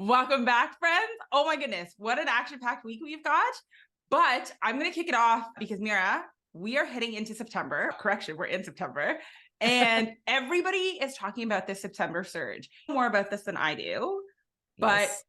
Welcome back, friends. Oh my goodness, what an action-packed week we've got. But I'm going to kick it off because Meera, we are heading into September. Correction, we're in September. And everybody is talking about this September surge. More about this than I do. Yes.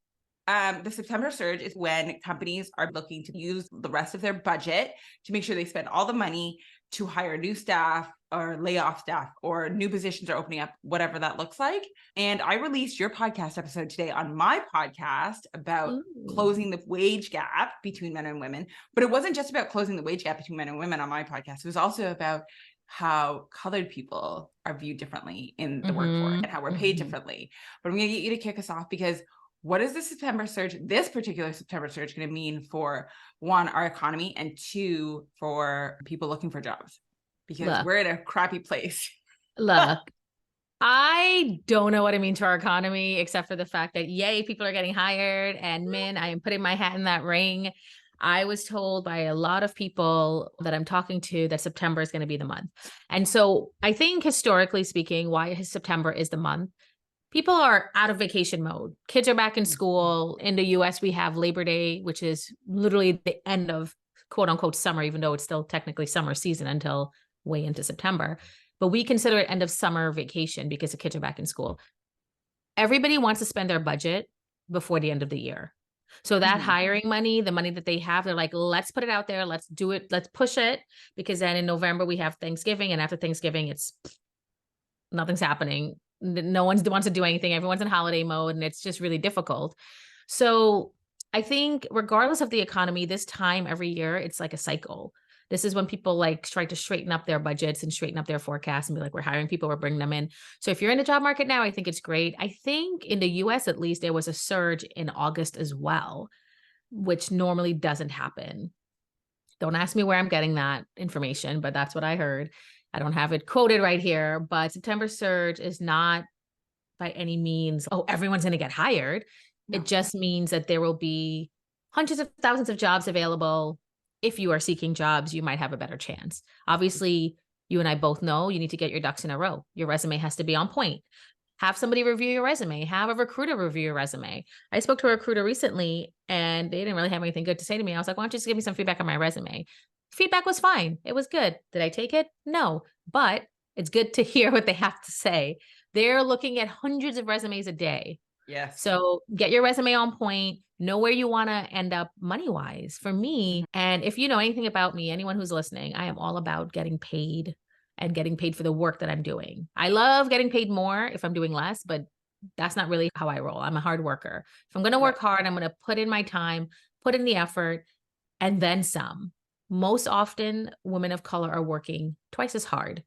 But the September surge is when companies are looking to use the rest of their budget to make sure they spend all the money to hire new staff or lay off staff or new positions are opening up, whatever that looks like. And I released your podcast episode today on my podcast about closing the wage gap between men and women. But it wasn't just about closing the wage gap between men and women on my podcast. It was also about how colored people are viewed differently in the workforce and how we're paid differently. But I'm going to get you to kick us off because what is this particular September surge going to mean for one, our economy, and two, for people looking for jobs? Because we're in a crappy place. Look, I don't know what it means to our economy, except for the fact that, yay, people are getting hired. And Min, I am putting my hat in that ring. I was told by a lot of people that I'm talking to that September is going to be the month. And so I think historically speaking, why September is the month, people are out of vacation mode. Kids are back in school. In the US, we have Labor Day, which is literally the end of quote unquote summer, even though it's still technically summer season until way into September. But we consider it end of summer vacation because the kids are back in school. Everybody wants to spend their budget before the end of the year. So that hiring money, the money that they have, they're like, let's put it out there. Let's do it. Let's push it. Because then in November, we have Thanksgiving. And after Thanksgiving, nothing's happening. No one wants to do anything. Everyone's in holiday mode and it's just really difficult. So I think regardless of the economy, this time every year, it's like a cycle. This is when people like try to straighten up their budgets and straighten up their forecasts and be like, we're hiring people, we're bringing them in. So if you're in the job market now, I think it's great. I think in the US, at least, there was a surge in August as well, which normally doesn't happen. Don't ask me where I'm getting that information, but that's what I heard. I don't have it quoted right here, but September surge is not by any means, oh, everyone's going to get hired. No. It just means that there will be hundreds of thousands of jobs available. If you are seeking jobs, you might have a better chance. Obviously, you and I both know you need to get your ducks in a row. Your resume has to be on point. Have somebody review your resume. Have a recruiter review your resume. I spoke to a recruiter recently and they didn't really have anything good to say to me. I was like, why don't you just give me some feedback on my resume? Feedback was fine. It was good. Did I take it? No, but it's good to hear what they have to say. They're looking at hundreds of resumes a day. Yes. So get your resume on point, know where you want to end up money-wise. For me, and if you know anything about me, anyone who's listening, I am all about getting paid and getting paid for the work that I'm doing. I love getting paid more if I'm doing less, but that's not really how I roll. I'm a hard worker. If I'm going to work hard, I'm going to put in my time, put in the effort, and then some. Most often, women of color are working twice as hard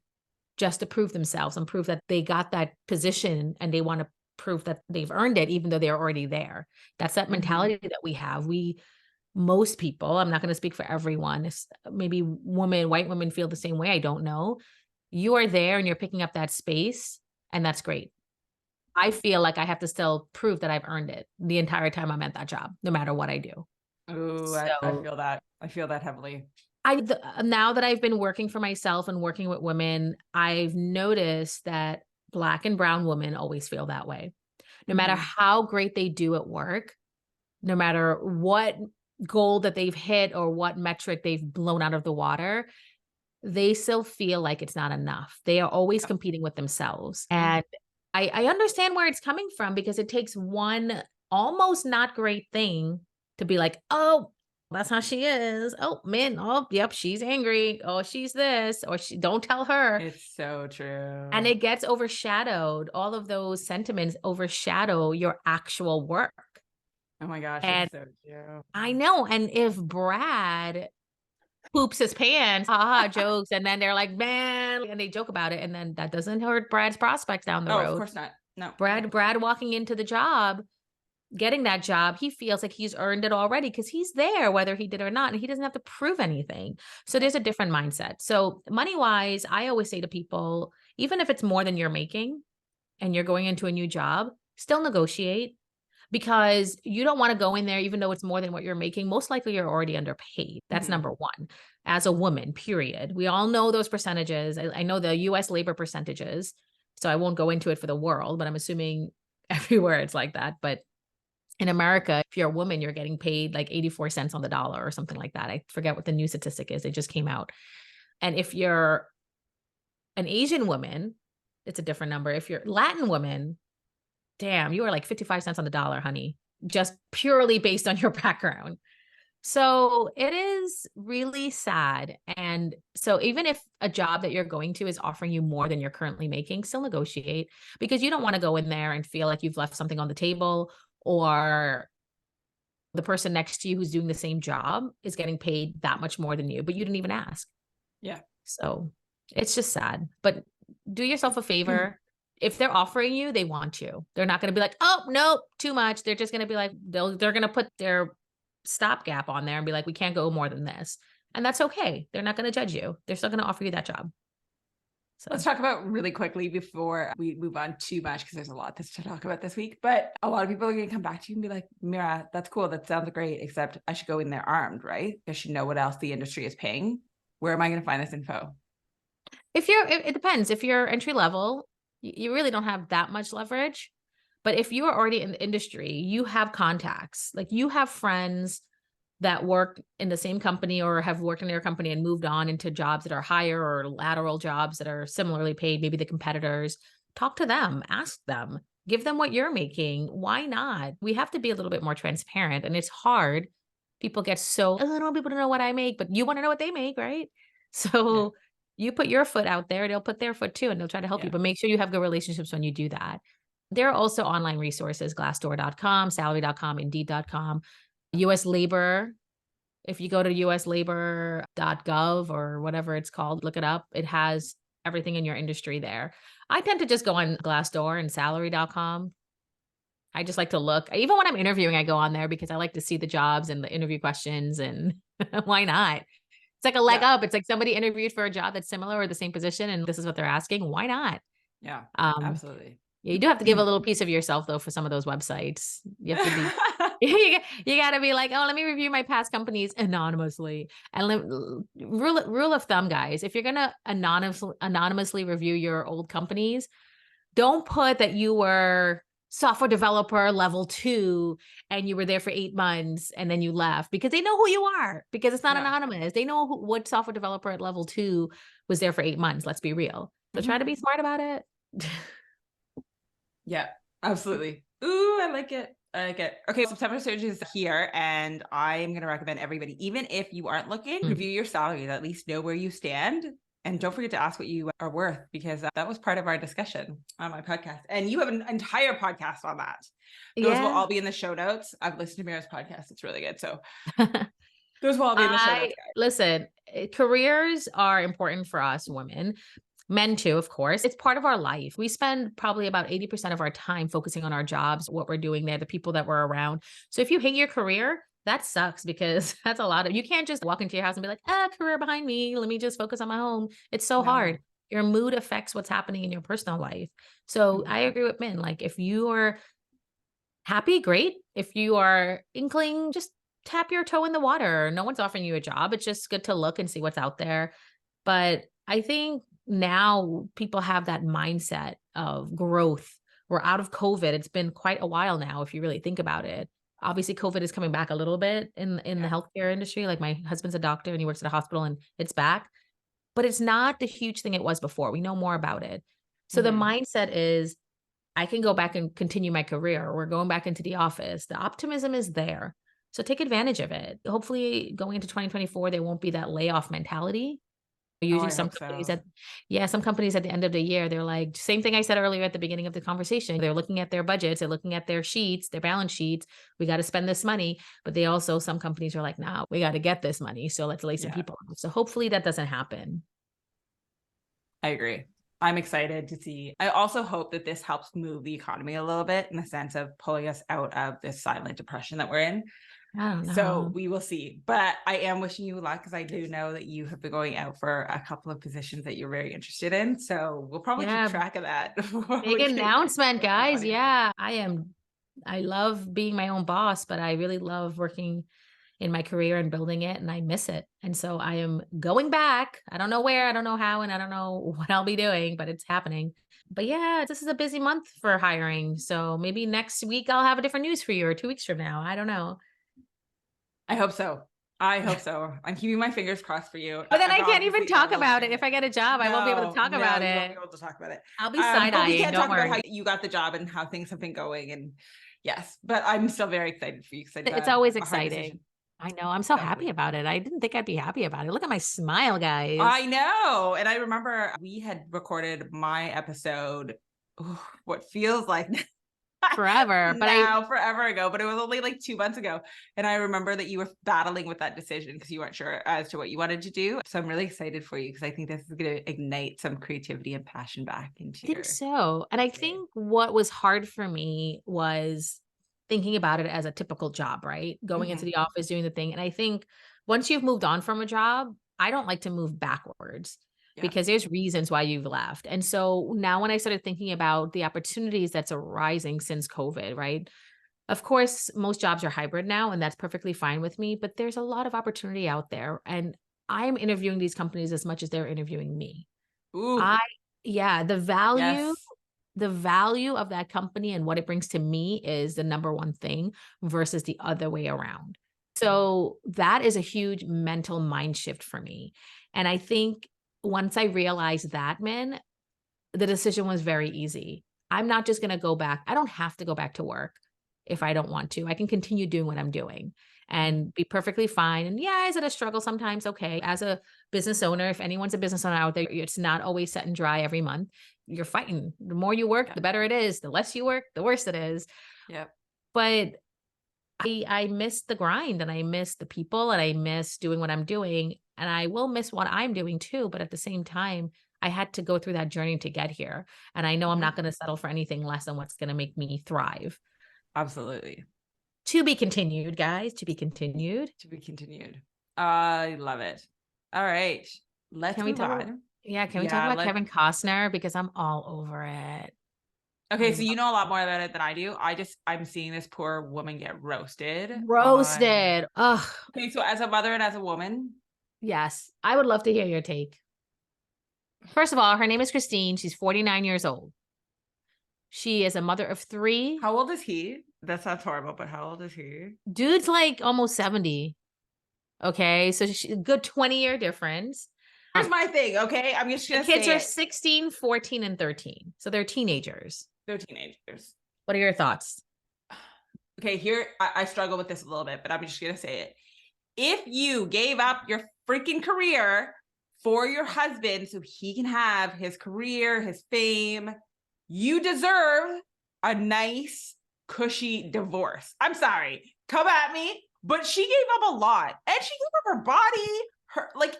just to prove themselves and prove that they got that position and they want to prove that they've earned it, even though they're already there. That's that mentality that we have. Most people, I'm not going to speak for everyone, maybe white women feel the same way. I don't know. You are there and you're picking up that space, and that's great. I feel like I have to still prove that I've earned it the entire time I'm at that job, no matter what I do. Oh, I feel that. I feel that heavily. Now that I've been working for myself and working with women, I've noticed that Black and brown women always feel that way. No matter how great they do at work, no matter what goal that they've hit or what metric they've blown out of the water, they still feel like it's not enough. They are always competing with themselves. And I understand where it's coming from, because it takes one almost not great thing to be like, oh, that's how she is. Oh, man. Oh, yep. She's angry. Oh, she's this, or don't tell her. It's so true. And it gets overshadowed. All of those sentiments overshadow your actual work. Oh my gosh. And it's so true. I know. And if Brad poops his pants, jokes, and then they're like, man, and they joke about it. And then that doesn't hurt Brad's prospects down the road. Of course not. No. Brad walking into the job, getting that job, he feels like he's earned it already because he's there, whether he did or not, and he doesn't have to prove anything. So there's a different mindset. So money-wise, I always say to people, even if it's more than you're making and you're going into a new job, still negotiate, because you don't want to go in there, even though it's more than what you're making. Most likely you're already underpaid. That's number one. As a woman, period. We all know those percentages. I know the US labor percentages, so I won't go into it for the world, but I'm assuming everywhere it's like that. But In America, if you're a woman, you're getting paid like 84 cents on the dollar or something like that. I forget what the new statistic is. It just came out. And if you're an Asian woman, it's a different number. If you're Latin woman, damn, you are like 55 cents on the dollar, honey, just purely based on your background. So it is really sad. And so even if a job that you're going to is offering you more than you're currently making, still negotiate, because you don't want to go in there and feel like you've left something on the table, or the person next to you who's doing the same job is getting paid that much more than you, but you didn't even ask. Yeah. So it's just sad, but do yourself a favor. If they're offering you, they want you. They're not going to be like, oh, no, too much. They're just going to be like, they're going to put their stopgap on there and be like, we can't go more than this. And that's okay. They're not going to judge you. They're still going to offer you that job. So let's talk about really quickly before we move on too much, because there's a lot to talk about this week. But a lot of people are going to come back to you and be like, Meera, that's cool. That sounds great. Except I should go in there armed, right? I should know what else the industry is paying. Where am I going to find this info? It depends. If you're entry level, you really don't have that much leverage. But if you are already in the industry, you have contacts, like you have friends that work in the same company or have worked in their company and moved on into jobs that are higher or lateral jobs that are similarly paid, maybe the competitors. Talk to them, ask them, give them what you're making. Why not? We have to be a little bit more transparent, and it's hard. People get so, I don't want people to know what I make, but you want to know what they make, right? So you put your foot out there, they'll put their foot too, and they'll try to help you, but make sure you have good relationships when you do that. There are also online resources, glassdoor.com, salary.com, indeed.com, US Labor. If you go to uslabor.gov or whatever it's called, look it up. It has everything in your industry there. I tend to just go on Glassdoor and salary.com. I just like to look. Even when I'm interviewing, I go on there because I like to see the jobs and the interview questions, and why not? It's like a leg up. It's like somebody interviewed for a job that's similar or the same position, and this is what they're asking. Why not? Yeah, absolutely. Yeah, you do have to give a little piece of yourself though for some of those websites. You have to be, you got to be like, oh, let me review my past companies anonymously. And rule of thumb, guys, if you're gonna anonymously review your old companies, don't put that you were software developer level 2 and you were there for 8 months and then you left, because they know who you are, because it's not anonymous. They know what software developer at level 2 was there for 8 months. Let's be real. So try to be smart about it. Yeah, absolutely. Ooh, I like it. I like it. Okay, September Surge is here, and I am going to recommend everybody, even if you aren't looking, review your salaries, at least know where you stand. And don't forget to ask what you are worth, because that was part of our discussion on my podcast. And you have an entire podcast on that. Those will all be in the show notes. I've listened to Meera's podcast. It's really good. So those will all be in the show notes, guys. Listen, careers are important for us women. Men too, of course. It's part of our life. We spend probably about 80% of our time focusing on our jobs, what we're doing there, the people that we're around. So if you hate your career, that sucks, because that's a lot of, you can't just walk into your house and be like, career behind me. Let me just focus on my home. It's so hard. Your mood affects what's happening in your personal life. So I agree with Min. Like, if you are happy, great. If you are inkling, just tap your toe in the water. No one's offering you a job. It's just good to look and see what's out there. But I think now people have that mindset of growth. We're out of COVID. It's been quite a while now, if you really think about it. Obviously, COVID is coming back a little bit in the healthcare industry. Like, my husband's a doctor and he works at a hospital, and it's back, but it's not the huge thing it was before. We know more about it. So the mindset is, I can go back and continue my career. We're going back into the office. The optimism is there. So take advantage of it. Hopefully going into 2024, there won't be that layoff mentality. Usually some companies some companies at the end of the year, they're like, same thing I said earlier at the beginning of the conversation. They're looking at their budgets, they're looking at their sheets, their balance sheets. We got to spend this money. But they also, some companies are like, nah, we got to get this money. So let's lay some people off. So hopefully that doesn't happen. I agree. I'm excited to see. I also hope that this helps move the economy a little bit, in the sense of pulling us out of this silent depression that we're in. I don't know. So we will see. But I am wishing you luck, because I do know that you have been going out for a couple of positions that you're very interested in. So we'll probably keep track of that. Big announcement, guys. Yeah, I love being my own boss, but I really love working in my career and building it, and I miss it. And so I am going back. I don't know where, I don't know how, and I don't know what I'll be doing, but it's happening. But yeah, this is a busy month for hiring. So maybe next week I'll have a different news for you, or 2 weeks from now. I don't know. I hope so. I hope so. I'm keeping my fingers crossed for you. But then I can't even Obviously, talk about it. If I get a job, I won't be able to talk about you won't be it. able to talk about it. I'll be side But we eyeing. can Don't talk about how worry. you got the job and how things have been going. And yes, but I'm still very excited for you because It's always a hard exciting. decision. I know. I'm so happy Definitely. about it. I didn't think I'd be happy about it. Look at my smile, guys. I know. And I remember we had recorded my episode, what feels like Forever. But now forever ago, but it was only like 2 months ago. And I remember that you were battling with that decision because you weren't sure as to what you wanted to do. So I'm really excited for you because I think this is going to ignite some creativity and passion back into I think your so. And I career. think what was hard for me was thinking about it as a typical job, right? Going into Mhm. the office, doing the thing. And I think once you've moved on from a job, I don't like to move backwards Yeah. because there's reasons why you've left. And so now when I started thinking about the opportunities that's arising since COVID, right? Of course, most jobs are hybrid now, and that's perfectly fine with me, but there's a lot of opportunity out there. And I'm interviewing these companies as much as they're interviewing me. Ooh, I yeah, yes. the value of that company and what it brings to me is the number one thing versus the other way around. So that is a huge mental mind shift for me. And I think once I realized that, man, the decision was very easy. I'm not just going to go back. I don't have to go back to work if I don't want to. I can continue doing what I'm doing and be perfectly fine. And yeah, is it a struggle sometimes? Okay. As a business owner, if anyone's a business owner out there, it's not always set and dry every month. You're fighting. The more you work, Yeah. the better it is. The less you work, the worse it is. Yep. But I miss the grind and I miss the people and I miss doing what I'm doing. And I will miss what I'm doing too. But at the same time, I had to go through that journey to get here. And I know I'm Mhm. not going to settle for anything less than what's going to make me thrive. Absolutely. To be continued, guys, to be continued. To be continued. I love it. All right. Let's Can we move talk about, on. yeah, can we talk Yeah, about Kevin Costner? Because I'm all over it. I okay, so love you know a lot more about it than I do. I'm seeing this poor woman get roasted on. roasted. Ugh. Okay, so as a mother and as a woman, Yes. I would love to hear your take. First of all, her name is Christine. She's 49 years old. She is a mother of three. how old is he? That sounds horrible, but how old is he? Dude's like almost 70. Okay. So she, good 20-year difference. Here's my thing, okay? I'm just The gonna kids say are it. 16, 14, and 13. So they're teenagers. They're teenagers. What are your thoughts? Okay, here I struggle with this a little bit, but I'm just gonna say it. If you gave up your freaking career for your husband so he can have his career, his fame, you deserve a nice, cushy divorce. I'm sorry, come at me, but she gave up a lot, and she gave up her body, her like.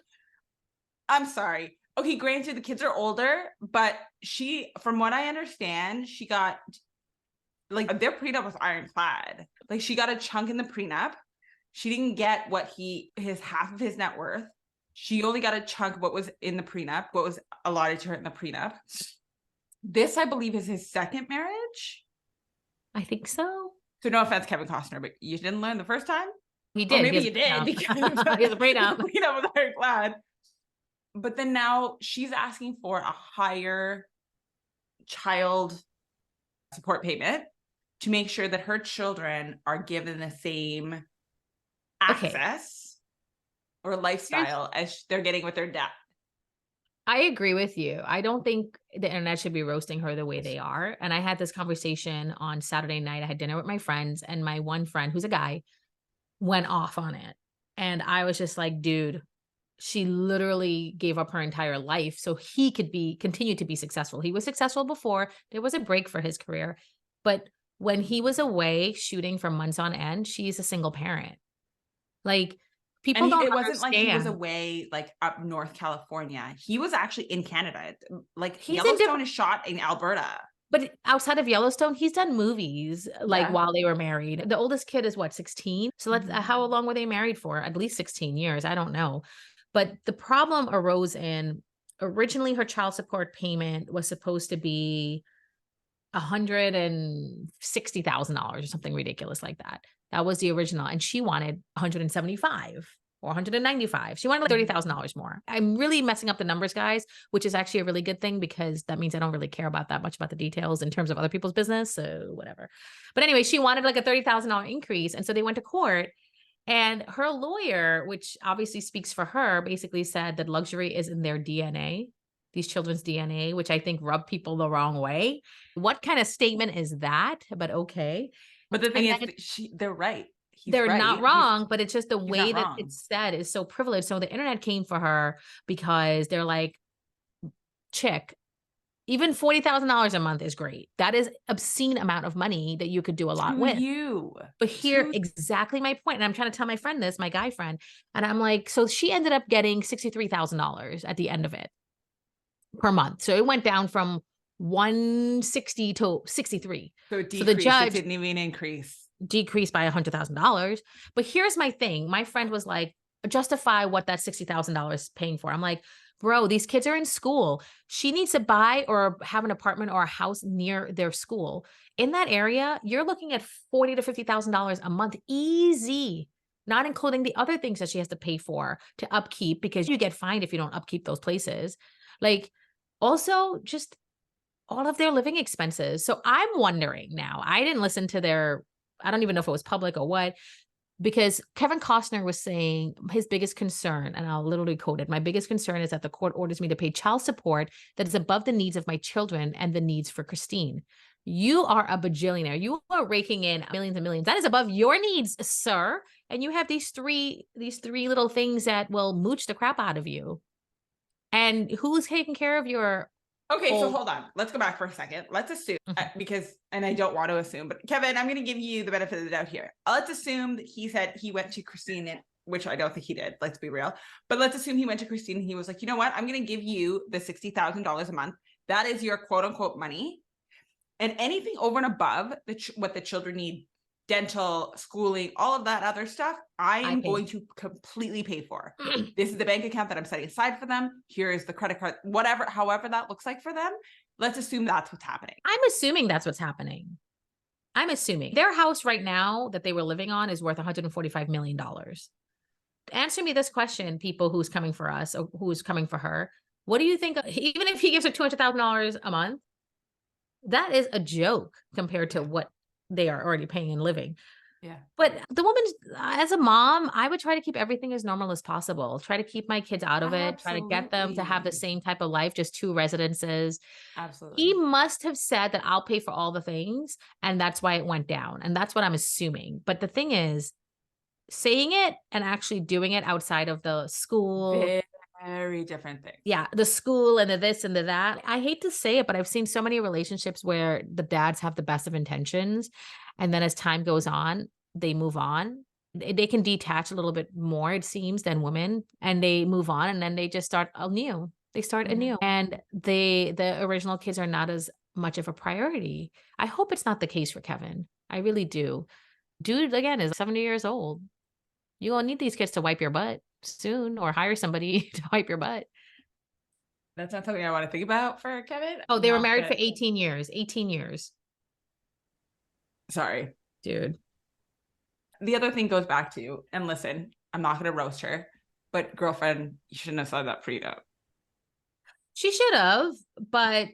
I'm sorry. Okay, granted, the kids are older, but she, from what I understand, she got like their prenup was ironclad. Like she got a chunk in the prenup. She didn't get what his half of his net worth. She only got a chunk of what was in the prenup, what was allotted to her in the prenup. This, I believe, is his second marriage. I think so. So no offense, Kevin Costner, but you didn't learn the first time? He Or did. He maybe has a you did prenup. because He has a the prenup. prenup was ironclad. But then now she's asking for a higher child support payment to make sure that her children are given the same Okay. access or Here's, lifestyle as they're getting with their dad. I agree with you. I don't think the internet should be roasting her the way they are. And I had this conversation on Saturday night. I had dinner with my friends, and my one friend, who's a guy, went off on it. And I was just like, dude, she literally gave up her entire life so he could continue to be successful. He was successful before. There was a break for his career. But when he was away shooting for months on end, she's a single parent. Like, And people don't it wasn't like he was understand. away like up North California. He was actually in Canada. Like He's in Yellowstone different, is shot in Alberta. but outside of Yellowstone, he's done movies like Yeah. while they were married. The oldest kid is what, 16? So let's, Mhm. how long were they married for? At least 16 years. I don't know. But the problem arose in, originally her child support payment was supposed to be $160,000 or something ridiculous like that. That was the original. And she wanted 175. or 195. She wanted like $30,000 more. I'm really messing up the numbers, guys, which is actually a really good thing because that means I don't really care about that much about the details in terms of other people's business. So whatever. But anyway, she wanted like a $30,000 increase. And so they went to court, and her lawyer, which obviously speaks for her, basically said that luxury is in their DNA, these children's DNA, which I think rubbed people the wrong way. What kind of statement is that? But okay. But the thing And is, they're right. they're not wrong, but it's just the he's way not that wrong. it's said is so privileged. So the internet came for her because they're like, chick, even $40,000 a month is great. That is obscene amount of money that you could do a lot To with. you. But here, exactly my point. And I'm trying to tell my friend this, my guy friend. And I'm like, so she ended up getting $63,000 at the end of it per month. So it went down from 160 to 63. So it decreased. So the judge didn't even increase. Decreased by $100,000. But here's my thing. My friend was like, justify what that $60,000 is paying for. I'm like, bro, these kids are in school. She needs to buy or have an apartment or a house near their school. In that area, you're looking at $40,000 to $50,000 a month, easy, not including the other things that she has to pay for to upkeep, because you get fined if you don't upkeep those places. Like, also just all of their living expenses. So I'm wondering now, I didn't listen to their, I don't even know if it was public or what, because Kevin Costner was saying his biggest concern, and I'll literally quote it, my biggest concern is that the court orders me to pay child support that is above the needs of my children and the needs for Christine. You are a bajillionaire. You are raking in millions and millions. That is above your needs, sir. And you have these three little things that will mooch the crap out of you. And who's taking care of your Okay, so hold on. Let's go back for a second. Let's assume, because, and I don't want to assume, but Kevin, I'm going to give you the benefit of the doubt here. Let's assume that he said he went to Christine, which I don't think he did. Let's be real. But let's assume he went to Christine and he was like, you know what? I'm going to give you the $60,000 a month. That is your quote unquote money. And anything over and above what the children need, dental, schooling, all of that other stuff, I am going to completely pay for. This is the bank account that I'm setting aside for them. Here is the credit card, whatever, however that looks like for them. Let's assume that's what's happening. I'm assuming that's what's happening. I'm assuming their house right now that they were living on is worth $145 million. Answer me this question, people who's coming for us or who's coming for her. What do you think? Even if he gives her $200,000 a month, that is a joke compared to what they are already paying and living. Yeah. But the woman, as a mom, I would try to keep everything as normal as possible. Try to keep my kids out of it. Try to get them to have the same type of life, just 2 residences. Absolutely. He must have said that I'll pay for all the things. And that's why it went down. And that's what I'm assuming. But the thing is, saying it and actually doing it outside of the school. Very different thing. Yeah, the school and the this and the that. I hate to say it, but I've seen so many relationships where the dads have the best of intentions. And then as time goes on, they move on. They can detach a little bit more, it seems, than women. And they move on and then they just start anew. They start anew. And the original kids are not as much of a priority. I hope it's not the case for Kevin. I really do. Dude, again, is 70 years old. You're going to need these kids to wipe your butt soon, or hire somebody to wipe your butt. That's not something I want to think about for Kevin. Oh, they were married for 18 years. 18 years. Sorry. Dude. The other thing goes back to, and listen, I'm not going to roast her, but girlfriend, you shouldn't have signed that prenup. She should have, but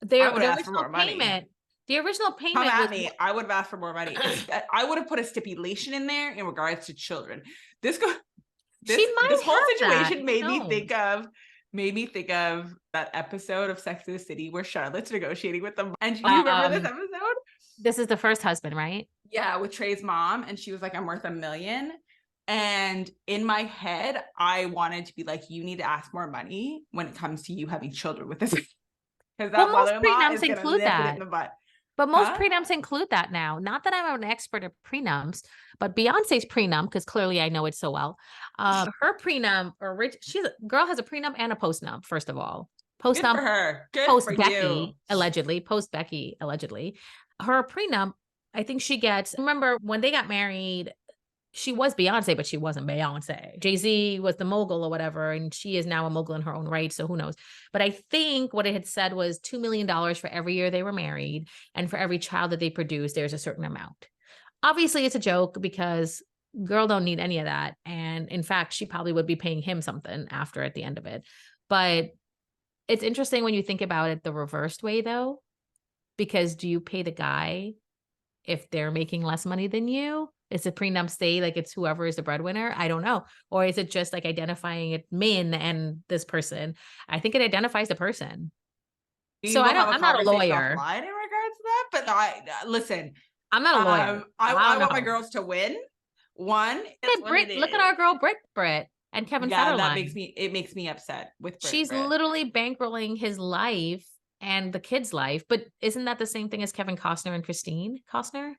the original payment. The original payment. Come at me. I would have asked for more money. I would have put a stipulation in there in regards to children. This whole situation made me think of that episode of Sex and the City where Charlotte's negotiating with them. And do you remember this episode? This is the first husband, right? Yeah, with Trey's mom. And she was like, I'm worth $1 million. And in my head, I wanted to be like, you need to ask more money when it comes to you having children with this. Because that mother-in-law is going to nip it in the butt. But most prenups include that now. Not that I'm an expert at prenups, but Beyonce's prenup, because clearly I know it so well. Her prenup, girl has a prenup and a postnup, first of all. Postnup, good for her. Good post for Becky, you. allegedly. Post Becky, allegedly. Her prenup, I think she gets, remember when they got married, she was Beyonce, but she wasn't Beyonce. Jay-Z was the mogul or whatever, and she is now a mogul in her own right, so who knows. But I think what it had said was $2 million for every year they were married, and for every child that they produced, there's a certain amount. Obviously, it's a joke because Girl don't need any of that. And in fact, she probably would be paying him something after at the end of it. But it's interesting when you think about it the reversed way though, because do you pay the guy if they're making less money than you? Is the prenup stay like it's whoever is the breadwinner? I don't know. Or is it just like identifying it Min and this person? I think it identifies the person. We So will have a I'm not a conversation lawyer. offline in regards to that, but listen, I'm not a lawyer. I want my know. girls to win. One, that's what it Look at is. our girl Britt and Kevin Yeah, Federline. it makes me upset with She's Brit. literally bankrolling his life and the kid's life. But isn't that the same thing as Kevin Costner and Christine Costner?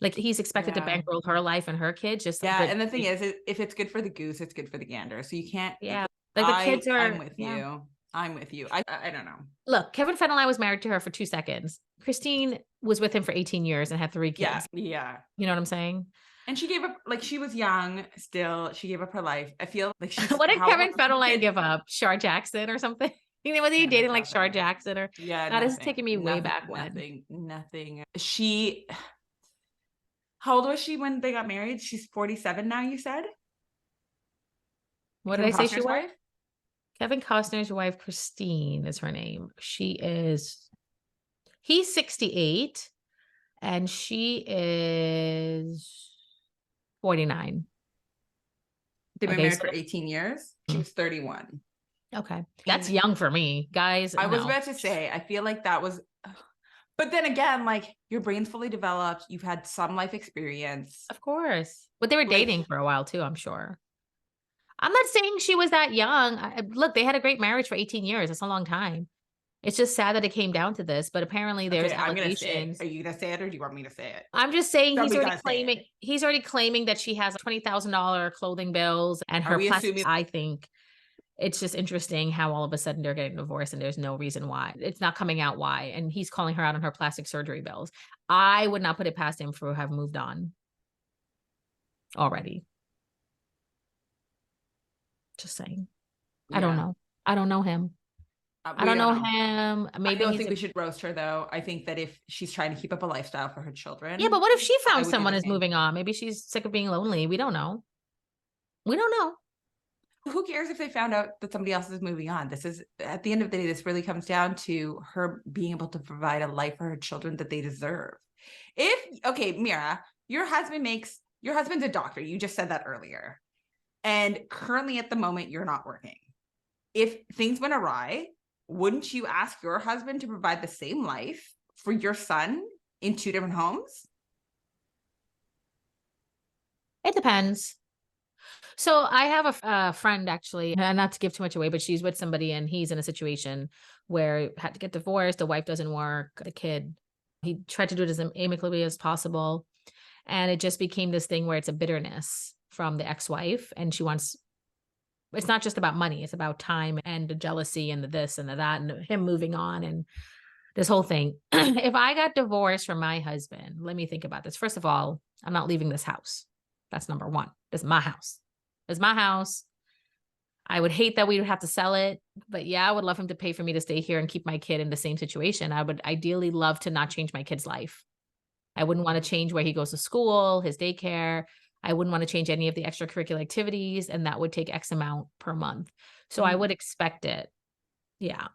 Like he's expected to Yeah. bankroll her life and her kids. Just Yeah, and the thing is, if it's good for the goose, it's good for the gander. So you can't. yeah, like the kids are. I'm with yeah. you. I'm with you. I don't know. Look, Kevin Federline was married to her for 2 seconds. Christine was with him for 18 years and had 3 kids. Yeah. You know what I'm saying? And she gave up, like she was young still. She gave up her life. I feel like she's. What did Kevin Federline kids? give up? Shar Jackson or something? Was he dating like Shar Jackson or? Yeah, that is taking me way back nothing. She. How old was she when they got married? She's 47 now. You said. What did I say? She was? Kevin Costner's wife, Christine, is her name. He's 68 and she is 49. They've been married for 18 years. She was 31. Okay. That's young for me, guys. I was about to say, I feel like that was, but then again, like your brain's fully developed. You've had some life experience. Of course. But they were dating for a while too, I'm sure. I'm not saying she was that young. Look, they had a great marriage for 18 years. That's a long time. It's just sad that it came down to this, but apparently there's allegations. Are you going to say it or do you want me to say it? I'm just saying he's already claiming that she has $20,000 clothing bills and her plastic. I think it's just interesting how all of a sudden they're getting divorced and there's no reason why. It's not coming out why. And he's calling her out on her plastic surgery bills. I would not put it past him for have moved on already. Just saying. Yeah. I don't know. I don't know him. I don't know him. Maybe I don't think we should roast her though. I think that if she's trying to keep up a lifestyle for her children. Yeah, but what if she found someone is moving on? Maybe she's sick of being lonely. We don't know. We don't know. Who cares if they found out that somebody else is moving on? This is, at the end of the day, this really comes down to her being able to provide a life for her children that they deserve. Okay, Meera, your husband's a doctor. You just said that earlier. And currently at the moment, you're not working. If things went awry, wouldn't you ask your husband to provide the same life for your son in 2 different homes? It depends. So I have a friend actually, not to give too much away, but she's with somebody and he's in a situation where had to get divorced. The wife doesn't work. The kid, he tried to do it as amicably as possible. And it just became this thing where it's a bitterness from the ex-wife. And she wants, it's not just about money. It's about time and the jealousy and the this and the that and him moving on and this whole thing. If I got divorced from my husband, let me think about this. First of all, I'm not leaving this house. That's number one. This is my house. It's my house. I would hate that we would have to sell it, but yeah, I would love him to pay for me to stay here and keep my kid in the same situation. I would ideally love to not change my kid's life. I wouldn't want to change where he goes to school, his daycare. I wouldn't want to change any of the extracurricular activities, and that would take X amount per month. So I would expect it. Yeah.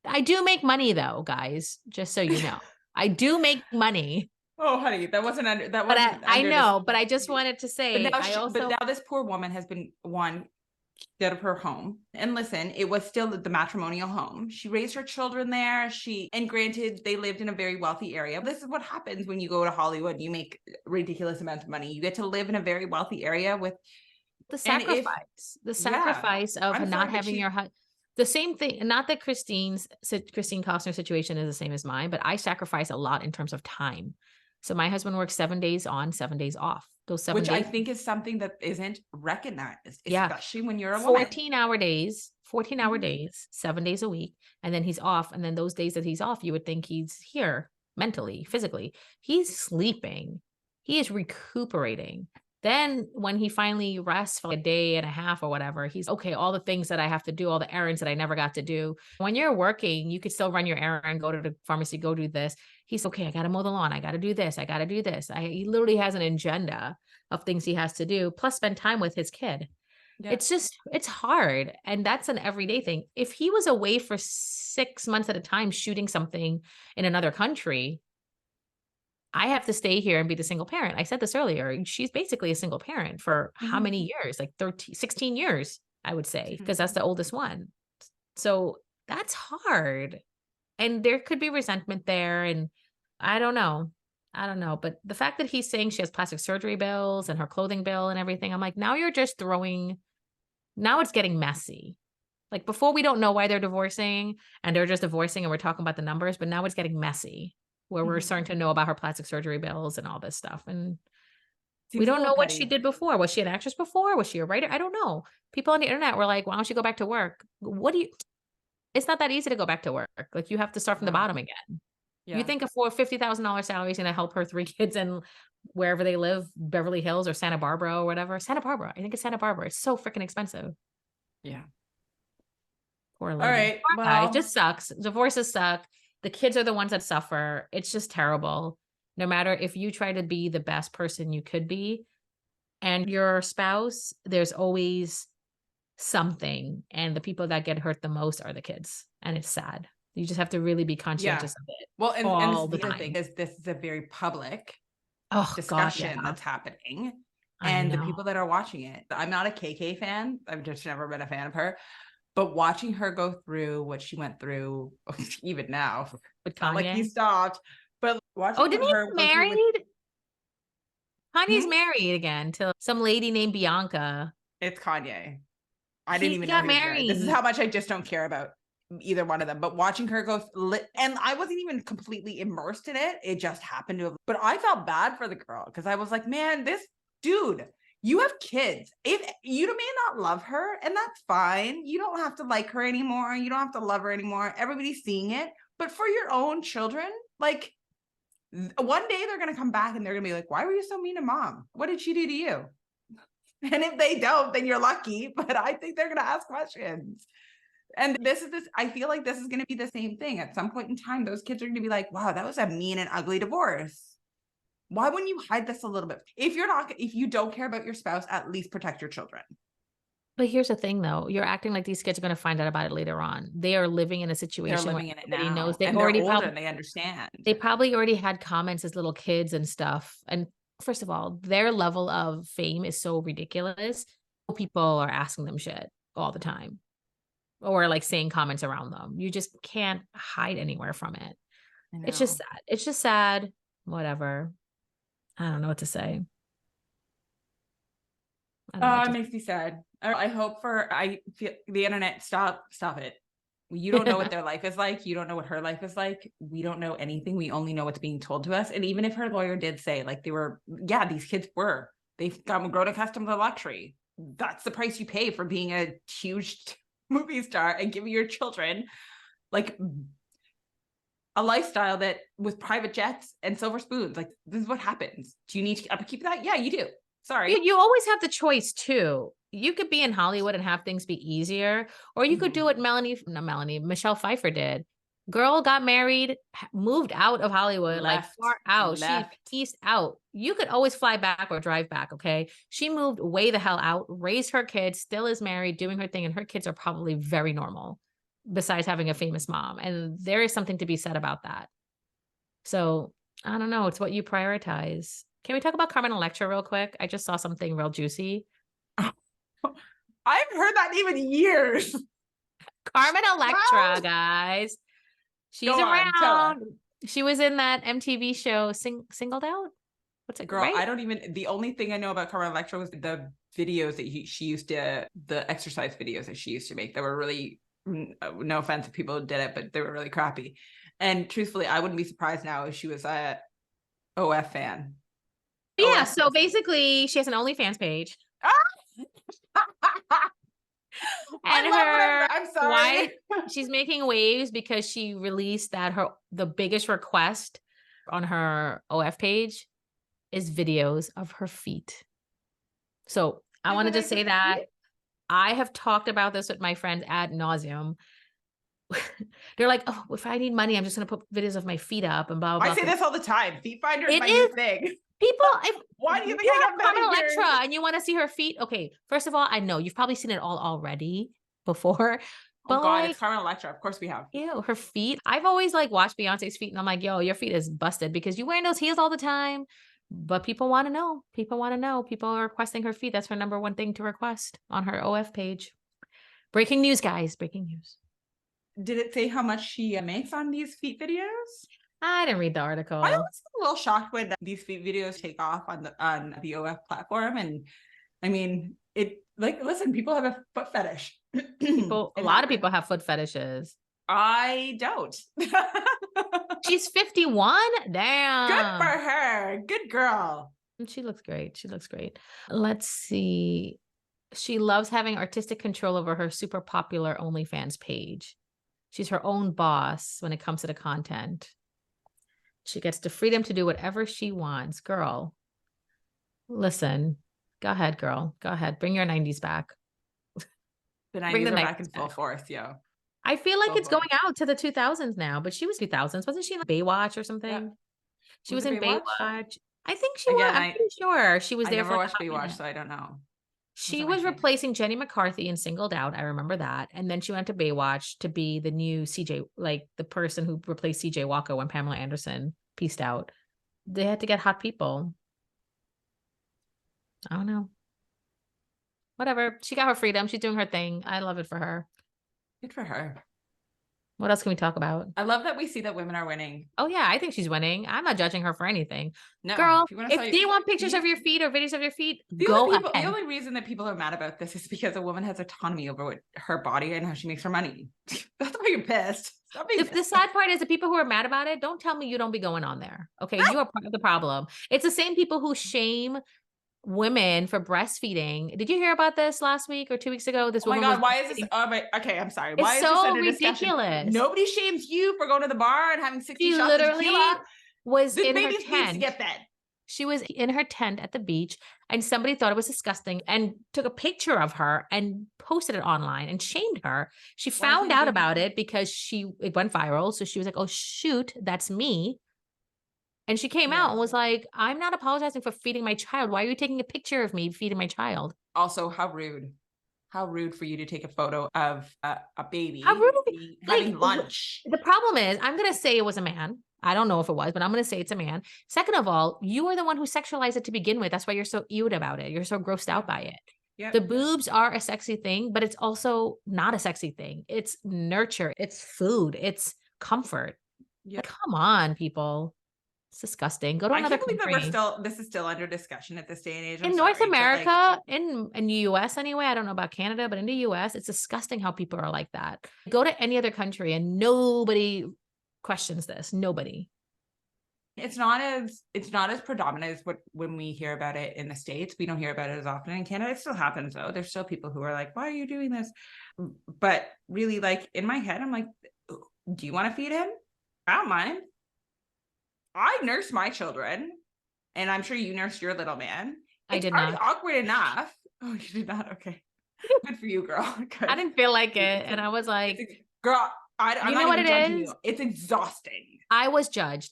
I do make money though, guys, just so you know. I do make money. Oh, honey, that wasn't under that. Wasn't I know, but I just wanted to say. But now this poor woman has been out of her home. And listen, it was still the matrimonial home. She raised her children there. And granted, they lived in a very wealthy area. This is what happens when you go to Hollywood. You make ridiculous amounts of money. You get to live in a very wealthy area with the sacrifice of not having your husband. The same thing, not that Christine Costner situation is the same as mine, but I sacrifice a lot in terms of time. So my husband works 7 days on, 7 days off. Those 7 days. Which I think is something that isn't recognized, especially when you're a 14-hour days, 7 days a week. And then he's off. And then those days that he's off, you would think he's here mentally, physically. He's sleeping. He is recuperating. Then when he finally rests for like a day and a half or whatever, he's okay, all the things that I have to do, all the errands that I never got to do. When you're working, you could still run your errand, go to the pharmacy, go do this. He's okay, I got to mow the lawn. I got to do this. I got to do this. He literally has an agenda of things he has to do, plus spend time with his kid. Yeah. It's just, it's hard. And that's an everyday thing. If he was away for 6 months at a time shooting something in another country, I have to stay here and be the single parent. I said this earlier. She's basically a single parent for how many years? Like 13, 16 years, I would say, because that's the oldest one. So that's hard. And there could be resentment there. And I don't know. I don't know. But the fact that he's saying she has plastic surgery bills and her clothing bill and everything, I'm like, now you're just throwing, now it's getting messy. Like before, we don't know why they're divorcing and they're just divorcing and we're talking about the numbers, but now it's getting messy where we're starting to know about her plastic surgery bills and all this stuff. And we don't know what she did before. Was she an actress before? Was she a writer? I don't know. People on the internet were like, why don't you go back to work? It's not that easy to go back to work. Like you have to start from the bottom again. Yeah. You think a $50,000 salary is going to help her 3 kids and wherever they live, Beverly Hills or Santa Barbara or whatever. Santa Barbara. I think it's Santa Barbara. It's so freaking expensive. Yeah. Poor lady. All right. Poor guy. Well, It just sucks. Divorces suck. The kids are the ones that suffer. It's just terrible. No matter if you try to be the best person you could be and your spouse, there's always something. And the people that get hurt the most are the kids. And it's sad. You just have to really be conscientious of it. Well, and all the the other time. thing is this is a very public discussion that's happening. I And the know. people that are watching it. I'm not a KK fan. I've just never been a fan of her. But watching her go through what she went through, even now, With it's not like he Kanye. stopped. But watching Didn't her he go get through married? Kanye's Hmm? married again to some lady named Bianca. It's Kanye. I He didn't even know got he was married. This is married. how much I just don't care about either one of them. But watching her go, and I wasn't even completely immersed in it. It just happened to have. But I felt bad for the girl because I was like, man, this dude, you have kids. If you may not love her, and that's fine. You don't have to like her anymore. You don't have to love her anymore. Everybody's seeing it. But for your own children, like one day they're going to come back and they're going to be like, why were you so mean to mom? What did she do to you? And if they don't, then you're lucky. But I think they're going to ask questions. And I feel like this is going to be the same thing. At some point in time, those kids are going to be like, wow, that was a mean and ugly divorce. Why wouldn't you hide this a little bit? If you don't care about your spouse, at least protect your children. But here's the thing, though. You're acting like these kids are going to find out about it later on. They are living in a situation They're where living in it everybody now. knows. They and already they're older probably, and they understand. they probably already had comments as little kids and stuff. And first of all, their level of fame is so ridiculous. People are asking them shit all the time or like saying comments around them. You just can't hide anywhere from it. It's just sad. It's just sad. Whatever. I don't know what to say. It makes me sad. I feel the internet, stop it. You don't know what their life is like. You don't know what her life is like. We don't know anything. We only know what's being told to us. And even if her lawyer did say like these kids they've grown accustomed to luxury. That's the price you pay for being a huge movie star and giving your children like a lifestyle that with private jets and silver spoons. Like this is what happens. Do you need to upkeep that? Yeah, you do. Sorry. You always have the choice too. You could be in Hollywood and have things be easier, or you could do what Michelle Pfeiffer did. Girl got married, moved out of Hollywood, like far out. She pieced out. You could always fly back or drive back. Okay. She moved way the hell out, raised her kids, still is married, doing her thing. And her kids are probably very normal besides having a famous mom. And there is something to be said about that. So I don't know. It's what you prioritize. Can we talk about Carmen Electra real quick? I just saw something real juicy. I've heard that even years. Carmen Electra, guys. She's around. She was in that MTV show Singled Out. What's it, girl? right? I don't even. The only thing I know about Carmen Electra was the videos that she used to, the exercise videos that she used to make. That were really, no offense if people did it, but they were really crappy. And truthfully, I wouldn't be surprised now if she was a OF fan. Yeah. So basically, she has an OnlyFans page. And I'm sorry. She's making waves because she released that the biggest request on her OF page is videos of her feet. So I Like, want to when I just say just- that I have talked about this with my friends ad nauseum. They're like, oh, if I need money, I'm just going to put videos of my feet up and blah, blah, I blah. say this all the time. Feet finder is It my is. new thing. People, Why do you think you I have got Carmen manicures? Electra and you want to see her feet? Okay, first of all, I know you've probably seen it all already before, Oh but God, like, it's Carmen Electra. Of course we have. ew, her feet. I've always like watched Beyonce's feet and I'm like, yo, your feet is busted because you wearing those heels all the time. But people want to know. People want to know. People are requesting her feet. That's her number one thing to request on her OF page. Breaking news, guys. Breaking news. Did it say how much she makes on these feet videos? I didn't read the article. I was a little shocked when these feet videos take off on the OF platform, and I mean, it like listen, people have a foot fetish. People, a lot of people have foot fetishes. I don't. She's 51. Damn. Good for her. Good girl. She looks great. She looks great. Let's see. She loves having artistic control over her super popular OnlyFans page. She's her own boss when it comes to the content. She gets the freedom to do whatever she wants. Girl, listen. Go ahead, girl. Go ahead. Bring your 90s back. The Bring 90s the are back 90s in full force, yo. I feel like So it's good. going out to the 2000s now, but she was 2000s. Wasn't she in like Baywatch or something? Yeah. She Was was it in Baywatch? Baywatch. I think she Again, was. I'm pretty sure she was I there never for watched a hot Baywatch, minute. so I don't know. She Wasn't my was thing. replacing Jenny McCarthy in Singled Out. I remember that. And then she went to Baywatch to be the new CJ, like the person who replaced CJ Walker when Pamela Anderson pieced out. They had to get hot people. I don't know. Whatever. She got her freedom. She's doing her thing. I love it for her. Good for her. What else can we talk about? I love that we see that women are winning. Oh, yeah. I think she's winning. I'm not judging her for anything. No, Girl, if you want to if you want pictures of your feet or videos of your feet, go ahead. The only reason that people are mad about this is because a woman has autonomy over what her body and how she makes her money. That's why you're pissed. Stop being The sad part is the people who are mad about it, don't tell me you don't be going on there. Okay. You are part of the problem. It's the same people who shame women for breastfeeding. Did you hear about this last week or 2 weeks ago? This Oh my woman God, was why is this? breastfeeding. Oh my, okay, I'm sorry. It's Why is so this under discussion? ridiculous. Nobody shames you for going to the bar and having 60 She shots of literally tequila. was This in her baby needs to tent. get fed. She was in her tent at the beach and somebody thought it was disgusting and took a picture of her and posted it online and shamed her. She found out about it because it went viral. So she was like, oh, shoot, that's me. And she came out and was like, I'm not apologizing for feeding my child. Why are you taking a picture of me feeding my child? Also, how rude. How rude for you to take a photo of a baby How rude. having lunch. The problem is, I'm going to say it was a man. I don't know if it was, but I'm going to say it's a man. Second of all, you are the one who sexualized it to begin with. That's why you're so ewed about it. You're so grossed out by it. Yep. The boobs are a sexy thing, but it's also not a sexy thing. It's nurture. It's food. It's comfort. Yep. Like, come on, people. It's disgusting. Go to another country. I can't believe that this is still under discussion at this day and age. In North America, in the US anyway, I don't know about Canada, but in the US, it's disgusting how people are like that. Go to any other country and nobody questions this. Nobody. It's not as predominant as when we hear about it in the States. We don't hear about it as often in Canada. It still happens though. There's still people who are like, why are you doing this? But really, like in my head, I'm like, do you want to feed him? I don't mind. I nurse my children, and I'm sure you nursed your little man. I did not. It's awkward enough. Oh, you did not? Okay. Good for you, girl. Good. I didn't feel like it. And I was like, girl, I'm you know what it is? It's exhausting. I was judged.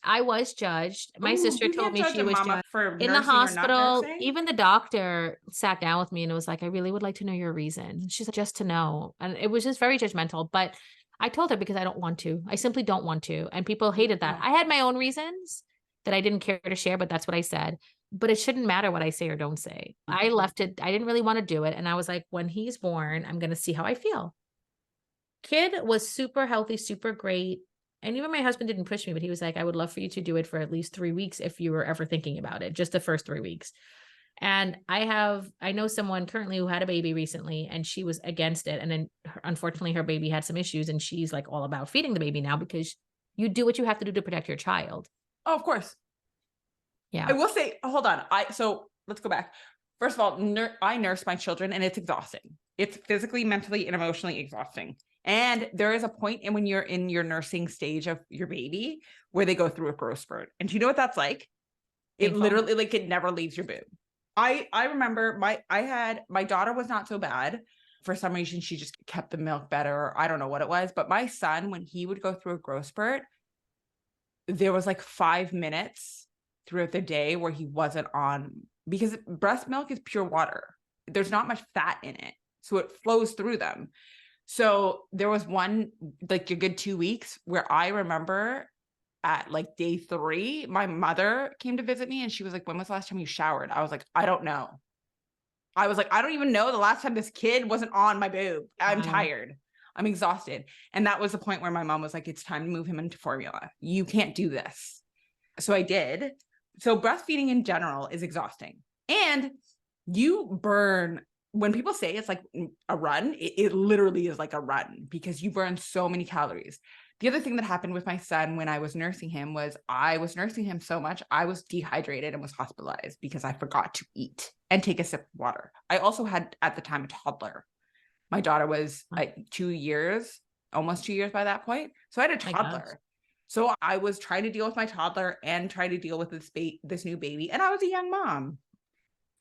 My sister told me she was judged for in the hospital. Even the doctor sat down with me and it was like, I really would like to know your reason. She's like, just to know. And it was just very judgmental. But I told her because I don't want to. I simply don't want to. And people hated that. I had my own reasons that I didn't care to share, but that's what I said. But it shouldn't matter what I say or don't say. I left it. I didn't really want to do it. And I was like, when he's born, I'm going to see how I feel. Kid was super healthy, super great. And even my husband didn't push me, but he was like, I would love for you to do it for at least 3 weeks if you were ever thinking about it, just the first 3 weeks. And I know someone currently who had a baby recently and she was against it. And then unfortunately her baby had some issues and she's like all about feeding the baby now because you do what you have to do to protect your child. Oh, of course. Yeah. I will say, hold on. So let's go back. First of all, I nurse my children and it's exhausting. It's physically, mentally, and emotionally exhausting. And there is a point in when you're in your nursing stage of your baby where they go through a growth spurt. And do you know what that's like? It literally, like, it never leaves your boob. I remember my daughter was not so bad. For some reason, she just kept the milk better. I don't know what it was, but my son, when he would go through a growth spurt, there was like 5 minutes throughout the day where he wasn't on, because breast milk is pure water. There's not much fat in it, so it flows through them. So there was one, like a good 2 weeks, where I remember at like day 3, my mother came to visit me and she was like, when was the last time you showered? I was like, I don't know. I was like, I don't even know the last time this kid wasn't on my boob. I'm tired. I'm exhausted. And that was the point where my mom was like, it's time to move him into formula. You can't do this. So I did. So breastfeeding in general is exhausting. And you burn, when people say it's like a run, it literally is like a run, because you burn so many calories. The other thing that happened with my son when I was nursing him was I was nursing him so much, I was dehydrated and was hospitalized because I forgot to eat and take a sip of water. I also had, at the time, a toddler. My daughter was like 2 years, almost 2 years by that point. So I had a toddler. So I was trying to deal with my toddler and trying to deal with this new baby. And I was a young mom.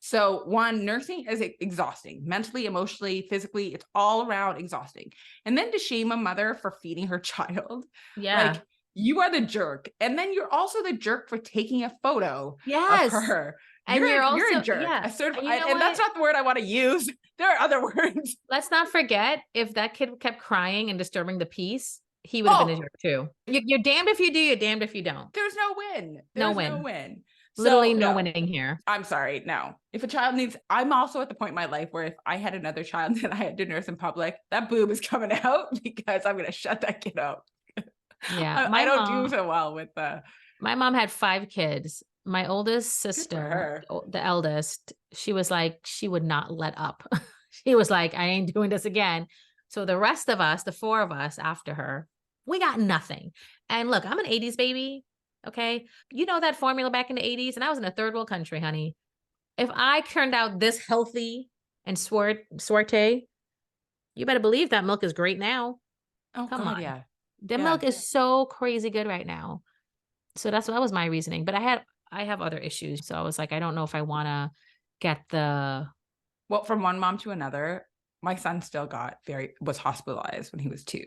So one, nursing is exhausting, mentally, emotionally, physically, it's all around exhausting. And then to shame a mother for feeding her child, like, you are the jerk. And then you're also the jerk for taking a photo of her. And you're a jerk. Yeah. And that's not the word I want to use. There are other words. Let's not forget, if that kid kept crying and disturbing the peace, he would have been a jerk too. You're damned if you do, you're damned if you don't. There's no win. No win. So, literally no winning here. I'm sorry. No. If a child needs, I'm also at the point in my life where if I had another child and I had to nurse in public, that boob is coming out, because I'm going to shut that kid up. Yeah. I don't do so well with my mom had 5 kids. My oldest sister, the eldest, she was like, she would not let up. She was like, I ain't doing this again. So the rest of us, the 4 of us after her, we got nothing. And look, I'm an 80s baby. Okay. You know that formula back in the 80s, and I was in a third world country, honey. If I turned out this healthy and sorte, you better believe that milk is great now. Oh, come God, on. yeah. The milk is so crazy good right now. So that was my reasoning. But I have other issues. So I was like, I don't know if I want to get well, from one mom to another, my son still was hospitalized when he was 2.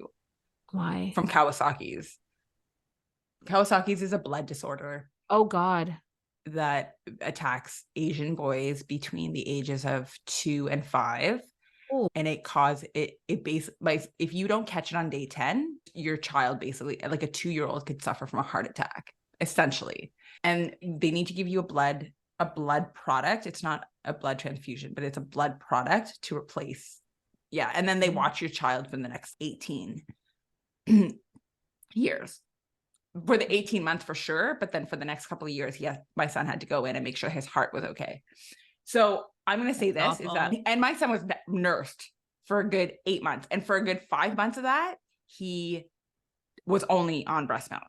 Why? From Kawasaki's. Kawasaki's is a blood disorder. Oh, God. That attacks Asian boys between the ages of 2 and 5. Ooh. And it basically, if you don't catch it on day 10, your child basically, like a 2-year-old, could suffer from a heart attack, essentially. And they need to give you a blood product. It's not a blood transfusion, but it's a blood product to replace. Yeah. And then they watch your child for the next 18 years. For the 18 months for sure, but then for the next couple of years, my son had to go in and make sure his heart was okay. So I'm going to say this is that, and my son was nursed for a good 8 months, and for a good 5 months of that, he was only on breast milk,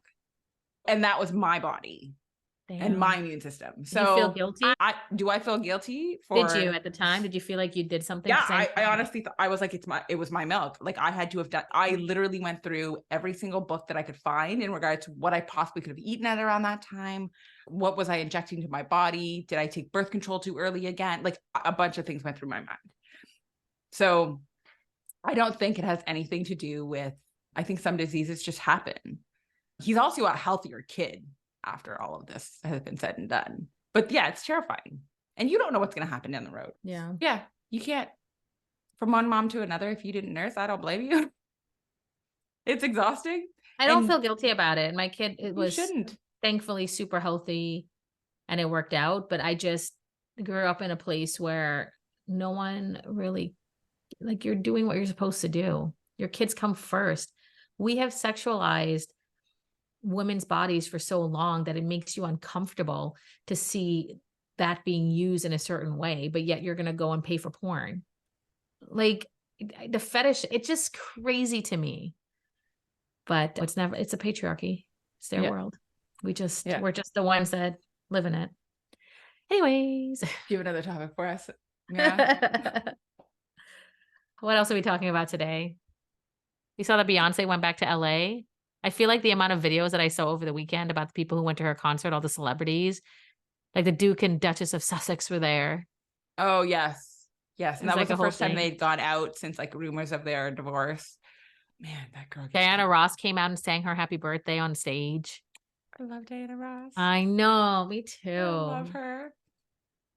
and that was my body. Damn. And my immune system. So you feel guilty? Do I feel guilty for? Did you at the time? Did you feel like you did something? Yeah, I honestly thought, I was like, it was my milk. Like, I had to have done. I literally went through every single book that I could find in regard to what I possibly could have eaten at around that time. What was I injecting to my body? Did I take birth control too early again? Like, a bunch of things went through my mind. So I don't think it has anything to do with. I think some diseases just happen. He's also a healthier kid after all of this has been said and done. But yeah, it's terrifying. And you don't know what's going to happen down the road. Yeah. Yeah. You can't, from one mom to another, if you didn't nurse, I don't blame you. It's exhausting. I don't feel guilty about it. My kid, was shouldn't. Thankfully super healthy and it worked out. But I just grew up in a place where no one really, like, you're doing what you're supposed to do. Your kids come first. We have sexualized women's bodies for so long that it makes you uncomfortable to see that being used in a certain way, but yet you're going to go and pay for porn. Like, the fetish, it's just crazy to me. But it's a patriarchy. It's their world. We're just the ones that live in it. Anyways. Do you have another topic for us? Yeah. What else are we talking about today? You saw that Beyonce went back to LA. I feel like the amount of videos that I saw over the weekend about the people who went to her concert, all the celebrities, Like the Duke and Duchess of Sussex were there. Oh, yes. Yes. And It's that was like a the whole first time thing. they'd gone out since like rumors of their divorce. Man, that girl. Diana Ross came out and sang her happy birthday on stage. I love Diana Ross. I know, me I love too. her.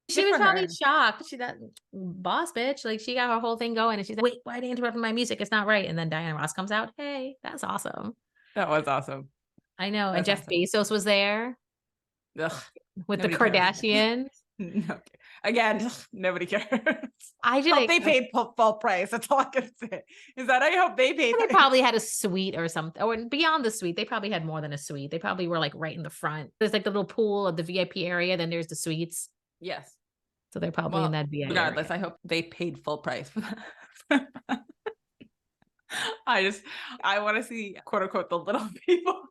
She Good was for probably her. shocked. She that boss bitch. Like she got her whole thing going and she's like, wait, why are they interrupting my music? It's not right. And then Diana Ross comes out. Hey, that's awesome. That was awesome. I know. And That's Jeff awesome. Bezos was there Ugh, with the nobody cares. Kardashians. No. Again, nobody cares. I just Hope like, they paid full price. That's all I can say. Is that I hope they paid. they probably had a suite or something, or beyond the suite, they probably had more than a suite. They probably were like right in the front. There's like the little pool of the VIP area, then there's the suites. Yes. So they're probably in that VIP regardless, area. I hope they paid full price for that. I want to see, quote unquote, the little people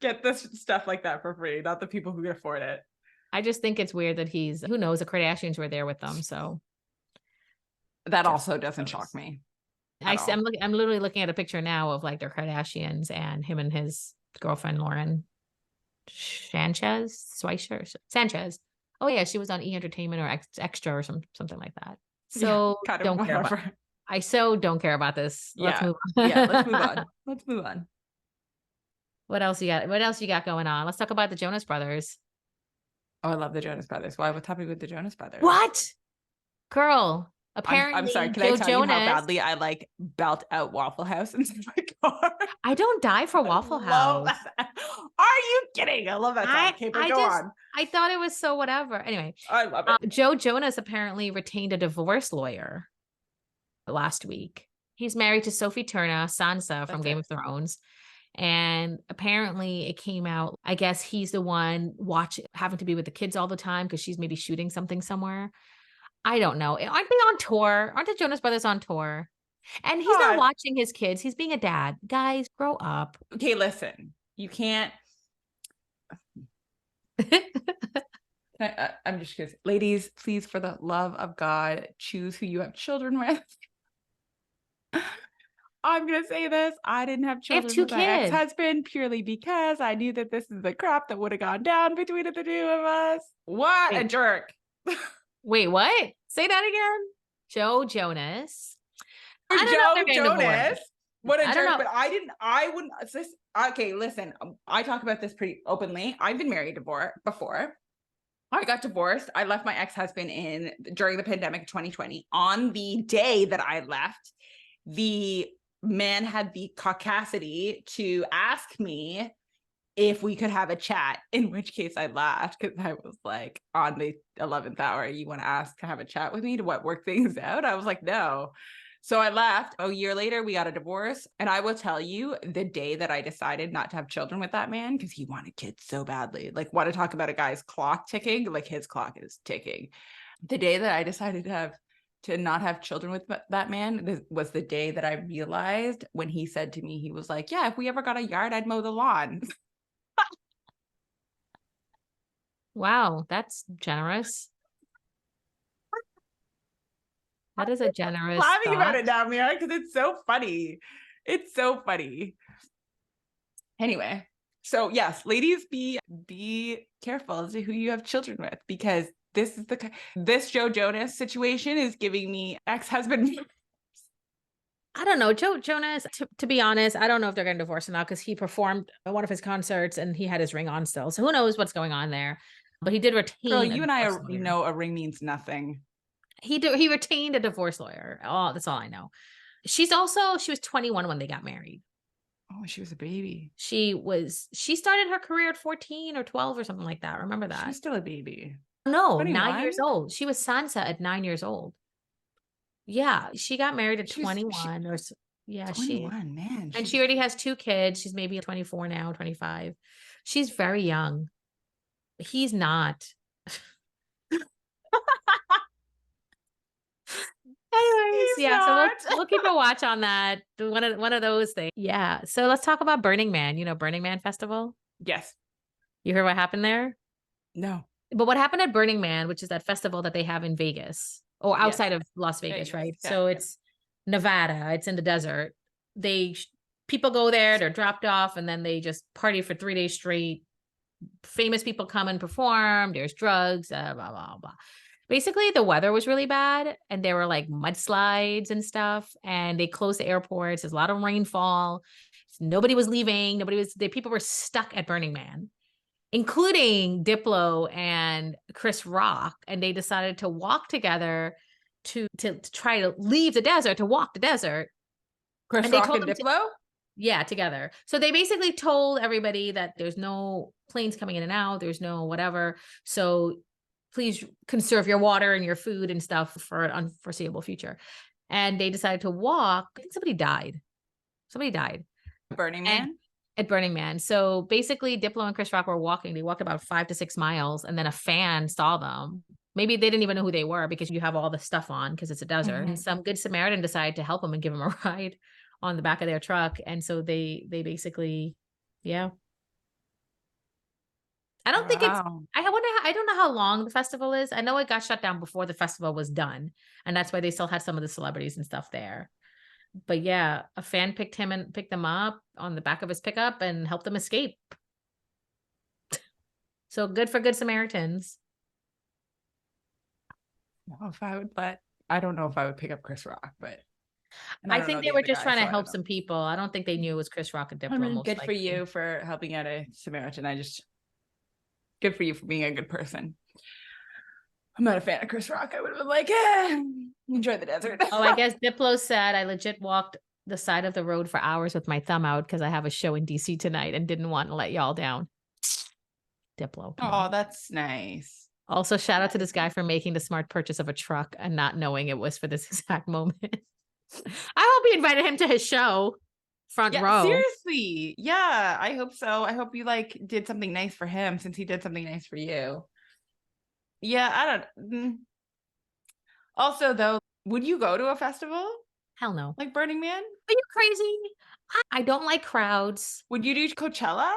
get this stuff like that for free, not the people who can afford it. I just think it's weird that who knows, the Kardashians were there with them. So that also doesn't shock me. I'm literally looking at a picture now of like their Kardashians and him and his girlfriend, Lauren Sanchez. Oh yeah, she was on E Entertainment or Extra or something like that. So yeah, don't care about. I don't care about this. Let's move on. Yeah, let's move on. Let's move on. What else you got? What else you got going on? Let's talk about the Jonas Brothers. Oh, I love the Jonas Brothers. Why? What's happening with the Jonas Brothers? What? Girl, apparently I'm sorry. Can Joe I tell Jonas, you how badly I like belt out Waffle House in my car? I don't die for Waffle House. Are you kidding? I love that song. Okay, but go on. I thought it was so whatever. Anyway, I love it. Joe Jonas apparently retained a divorce lawyer last week. He's married to Sophie Turner, Sansa from Game of Thrones. And apparently it came out, I guess he's the one having to be with the kids all the time because she's maybe shooting something somewhere. I don't know. Aren't they on tour? Aren't the Jonas Brothers on tour? And he's not watching his kids. He's being a dad. Guys, grow up. Okay, listen. You can't. I'm just kidding. Ladies, please, for the love of God, choose who you have children with. I'm going to say this. I didn't have children with my ex-husband purely because I knew that this is the crap that would have gone down between the two of us. What a jerk. Wait, what? Say that again. Joe Jonas. Joe Jonas. What a jerk. But I wouldn't. Okay, listen. I talk about this pretty openly. I've been married before. I got divorced. I left my ex-husband during the pandemic of 2020. On the day that I left, the man had the caucasity to ask me if we could have a chat, in which case I laughed because I was like, on the 11th hour, you want to ask to have a chat with me to work things out? I was like, no. So I left. A year later, we got a divorce. And I will tell you, the day that I decided not to have children with that man, because he wanted kids so badly, like, want to talk about a guy's clock ticking, like his clock is ticking. The day that I decided to not have children with that man was the day that I realized when he said to me, he was like, yeah, if we ever got a yard, I'd mow the lawn. Wow, that's generous. That is a generous laughing thought. about it now, Meera, because it's so funny. It's so funny. Anyway, so yes, ladies, be careful as to who you have children with, because this Joe Jonas situation is giving me ex-husband. I don't know. Joe Jonas, to be honest, I don't know if they're getting divorced or not, because he performed at one of his concerts and he had his ring on still. So who knows what's going on there? But he did retain. Girl, you and I know a ring means nothing. He retained a divorce lawyer. Oh, that's all I know. She was 21 when they got married. Oh, she was a baby. She started her career at 14 or 12 or something like that. Remember that? She was still a baby. No, 9 years old. She was Sansa at 9 years old. Yeah, she got married at 21 21, man. And she already has 2 kids. She's maybe 24 now, 25. She's very young. He's not. Anyways, yeah, so we'll keep a watch on that. One of those things. Yeah. So let's talk about Burning Man. You know, Burning Man Festival? Yes. You heard what happened there? No. But what happened at Burning Man, which is that festival that they have in Vegas or outside of Las Vegas, right? Yeah, so it's Nevada. It's in the desert. People go there, they're dropped off, and then they just party for 3 days straight, famous people come and perform. There's drugs, blah, blah, blah. Basically, the weather was really bad and there were like mudslides and stuff, and they closed the airports. There's a lot of rainfall. Nobody was leaving. People were stuck at Burning Man, including Diplo and Chris Rock. And they decided to walk together to try to leave the desert, to walk the desert. Chris Rock and Diplo? Yeah, together. So they basically told everybody that there's no planes coming in and out. There's no whatever. So please conserve your water and your food and stuff for an unforeseeable future. And they decided to walk. I think somebody died. Burning Man? At Burning Man. So basically Diplo and Chris Rock were walking. They walked about 5 to 6 miles, and then a fan saw them. Maybe they didn't even know who they were because you have all the stuff on because it's a desert. Mm-hmm. And some good Samaritan decided to help them and give them a ride on the back of their truck. And so they basically, yeah. I don't think I don't know how long the festival is. I know it got shut down before the festival was done. And that's why they still had some of the celebrities and stuff there. But yeah, a fan picked them up on the back of his pickup and helped them escape. So good for Good Samaritans. I don't know if I would pick up Chris Rock, but I think they were just trying to help some people. I don't think they knew it was Chris Rock and Diplo. I mean, good for you for helping out a Samaritan. Good for you for being a good person. I'm not a fan of Chris Rock. I would have been like, enjoy the desert. Oh, I guess Diplo said, I legit walked the side of the road for hours with my thumb out because I have a show in DC tonight and didn't want to let y'all down. Diplo. Oh, that's nice. Also, shout out to this guy for making the smart purchase of a truck and not knowing it was for this exact moment. I hope he invited him to his show. Front row. Seriously. Yeah, I hope so. I hope you did something nice for him since he did something nice for you. Yeah, I don't. Also, though, would you go to a festival? Hell no. Like Burning Man? Are you crazy? I don't like crowds. Would you do Coachella?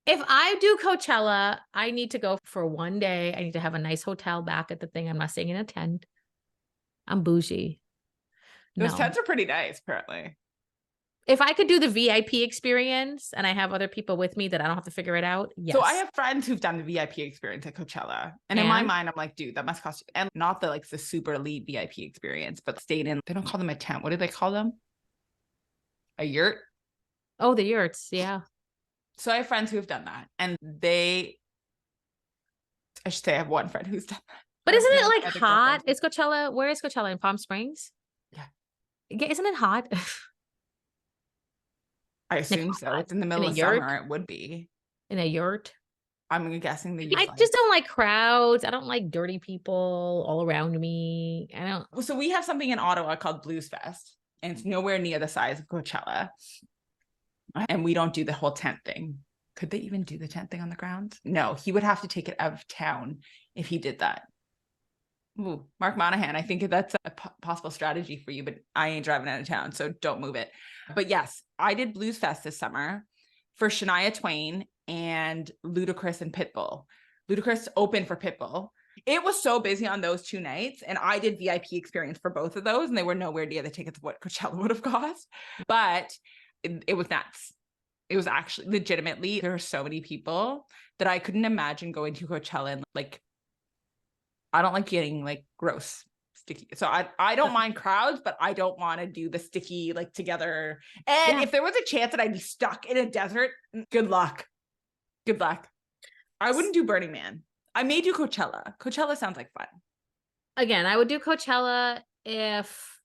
If I do Coachella, I need to go for one day. I need to have a nice hotel back at the thing. I'm not staying in a tent. I'm bougie. Those tents are pretty nice, apparently. If I could do the VIP experience and I have other people with me that I don't have to figure it out, yes. So I have friends who've done the VIP experience at Coachella. And in my mind, I'm like, dude, that must cost you. And not the super elite VIP experience, but stayed in, they don't call them a tent. What do they call them? A yurt? Oh, the yurts. Yeah. So I have friends who have done that. And I should say I have one friend who's done that. But isn't it hot? Is Coachella, where is Coachella? In Palm Springs? Yeah. Isn't it hot? I assume so. It's in the middle of summer. It would be. In a yurt? I'm guessing I just don't like crowds. I don't like dirty people all around me. I don't. So we have something in Ottawa called Blues Fest, and it's nowhere near the size of Coachella. And we don't do the whole tent thing. Could they even do the tent thing on the ground? No, he would have to take it out of town if he did that. Ooh, Mark Monahan, I think that's a possible strategy for you, but I ain't driving out of town, so don't move it. But yes, I did Blues Fest this summer for Shania Twain and Ludacris and Pitbull. Ludacris opened for Pitbull. It was so busy on those 2 nights, and I did VIP experience for both of those, and they were nowhere near the tickets of what Coachella would have cost. But it was nuts. It was actually legitimately, there were so many people that I couldn't imagine going to Coachella and I don't like getting gross sticky. So I don't mind crowds, but I don't want to do the sticky together. And if there was a chance that I'd be stuck in a desert, good luck. Good luck. I wouldn't do Burning Man. I may do Coachella. Coachella sounds like fun. Again, I would do Coachella if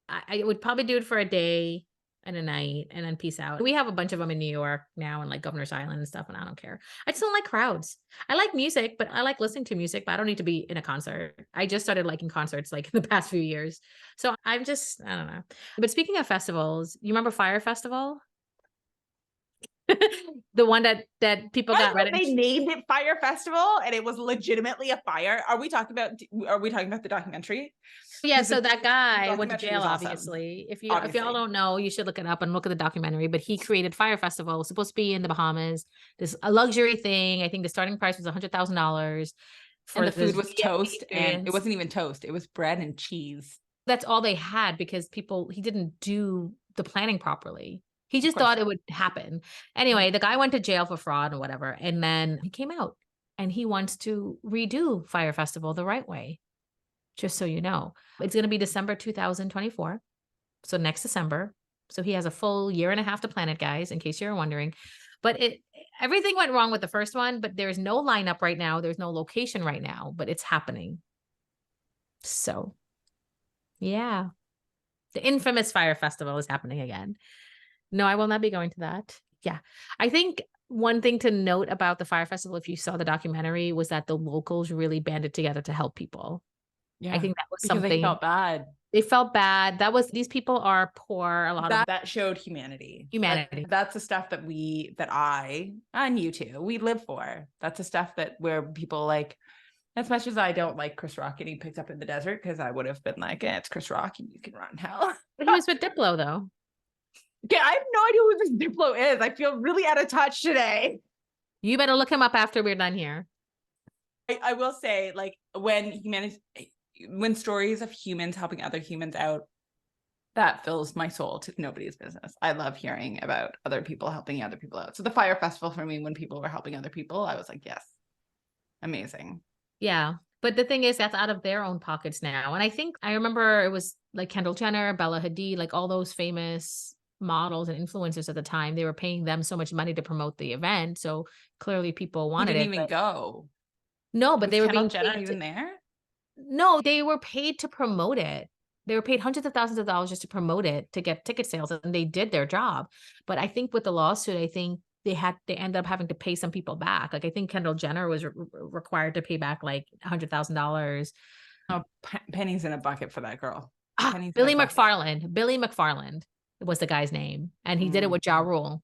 I would probably do it for a day and a night and then peace out. We have a bunch of them in New York now and Governor's Island and stuff, and I don't care. I just don't like crowds. I like music, but I like listening to music, but I don't need to be in a concert. I just started liking concerts in the past few years. So I don't know. But speaking of festivals, you remember Fyre Festival? The one that people got ready. They named it Fyre Festival and it was legitimately a fire. Are we talking about the documentary? Yeah, so that guy went to jail, obviously. If y'all don't know, you should look it up and look at the documentary. But he created Fyre Festival. It was supposed to be in the Bahamas. This a luxury thing. I think the starting price was $100,000. And the food was toast, and it wasn't even toast. It was bread and cheese. That's all they had because he didn't do the planning properly. He just course. thought it would happen. Anyway, the guy went to jail for fraud and whatever. And then he came out and he wants to redo Fyre Festival the right way. Just so you know, it's going to be December 2024. So next December. So he has a full year and a half to plan it, guys, in case you're wondering. But everything went wrong with the first one, but there's no lineup right now. There's no location right now, but it's happening. So yeah, the infamous Fyre Festival is happening again. No, I will not be going to that. Yeah. I think one thing to note about the Fyre Festival, if you saw the documentary, was that the locals really banded together to help people. Yeah. I think that was because something. they felt bad. They felt bad. These people are poor. A lot of That showed humanity. humanity. Like, that's the stuff that I and you too, we live for. That's the stuff where people like, as much as I don't like Chris Rock getting picked up in the desert, because I would have been like, it's Chris Rock and you can run hell. But he was with Diplo though. Okay, I have no idea who this Diplo is. I feel really out of touch today. You better look him up after we're done here. I will say, like, when stories of humans helping other humans out, that fills my soul to nobody's business. I love hearing about other people helping other people out. So the Fyre Festival for me, when people were helping other people, I was like, yes, amazing. Yeah. But the thing is, that's out of their own pockets now. And I remember it was like Kendall Jenner, Bella Hadid, like all those famous models and influencers at the time. They were paying them so much money to promote the event. So clearly people wanted didn't it. even go. No, but Was they were Kendall being Jenner paid even there? No, they were paid to promote it. They were paid hundreds of thousands of dollars just to promote it, to get ticket sales, and they did their job. But I think with the lawsuit, I think they ended up having to pay some people back. Like I think Kendall Jenner was required to pay back like $100,000. Oh, pennies in a bucket for that girl. Billy McFarland was the guy's name, and he did it with Ja Rule.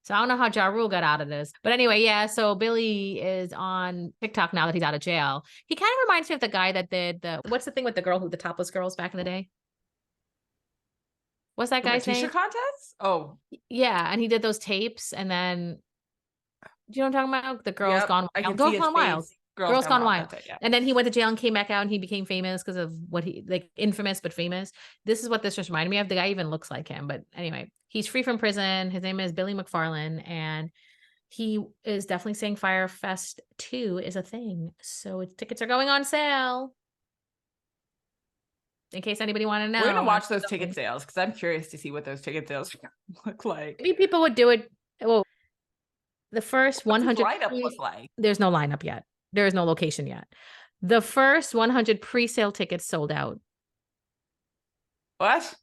So I don't know how Ja Rule got out of this. But anyway, yeah, so Billy is on TikTok now that he's out of jail. He kind of reminds me of the guy that did what's the thing with the topless girls back in the day? What's that guy's name? T-shirt contest? Oh. Yeah, and he did those tapes, and then do you know what I'm talking about? The Girls Gone Wild. Girls Gone Wild. Girls Gone Wild. Yeah. And then he went to jail and came back out and he became famous because of what infamous but famous. This is what this just reminded me of. The guy even looks like him. But anyway, he's free from prison. His name is Billy McFarland. And he is definitely saying Fyre Fest 2 is a thing. So tickets are going on sale. In case anybody want to know. We're going to watch those ticket sales because I'm curious to see what those ticket sales look like. Maybe people would do it. Well, the first 100 lineup look like? There's no lineup yet. There is no location yet. The first 100 pre-sale tickets sold out. What?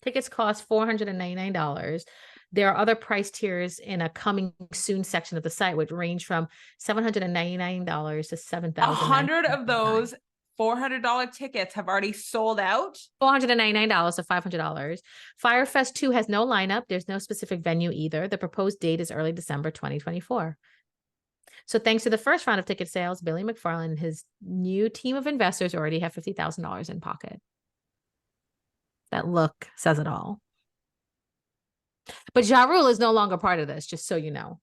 Tickets cost $499. There are other price tiers in a coming soon section of the site, which range from $799 to $7,000. 100 of those $400 tickets have already sold out. $499 to $500. Fyre Fest 2 has no lineup. There's no specific venue either. The proposed date is early December 2024. So thanks to the first round of ticket sales, Billy McFarland and his new team of investors already have $50,000 in pocket. That look says it all. But Ja Rule is no longer part of this, just so you know.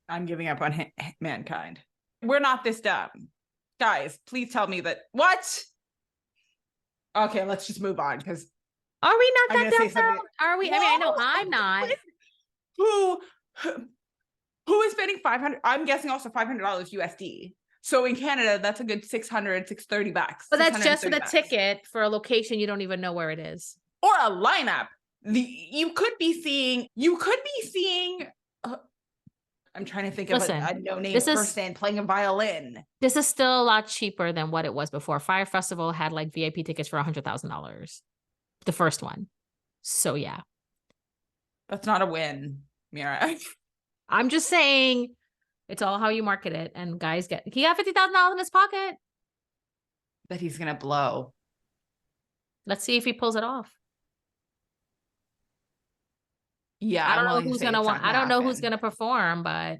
I'm giving up on mankind. We're not this dumb. Guys, please tell me that. What? Okay, let's just move on because. Are we not that dumb? Are we? No. I mean, I know I'm not. Who is spending $500? I'm guessing also $500 USD. So in Canada, that's a good $630 bucks. But that's just for the ticket for a location you don't even know where it is. Or a lineup. You could be seeing. I'm trying to think of a no-name person playing a violin. This is still a lot cheaper than what it was before. Fyre Festival had like VIP tickets for $100,000. The first one. So yeah. That's not a win, Meera. I'm just saying it's all how you market it. And guys he got $50,000 in his pocket. That he's going to blow. Let's see if he pulls it off. Yeah. I don't know who's going to want. I don't know who's going to perform, but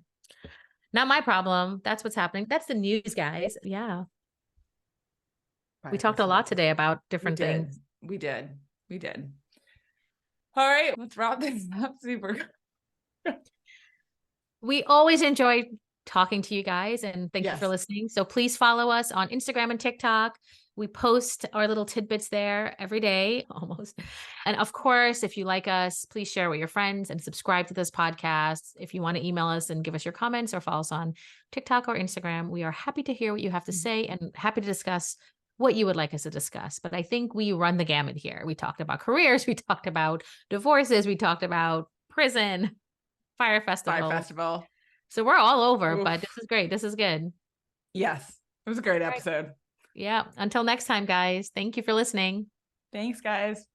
not my problem. That's what's happening. That's the news, guys. Yeah. We talked a lot today about different things. We did. All right. Let's wrap this up. Super. We always enjoy talking to you guys and thank you for listening. So please follow us on Instagram and TikTok. We post our little tidbits there every day, almost. And of course, if you like us, please share with your friends and subscribe to this podcast. If you want to email us and give us your comments or follow us on TikTok or Instagram, we are happy to hear what you have to say and happy to discuss what you would like us to discuss. But I think we run the gamut here. We talked about careers, we talked about divorces, we talked about prison, Fyre Festival. Fyre Festival. So we're all over, Oof. but this is great. This is good. Yes. It was a great All right. episode. Yeah. Until next time, guys. Thank you for listening. Thanks, guys.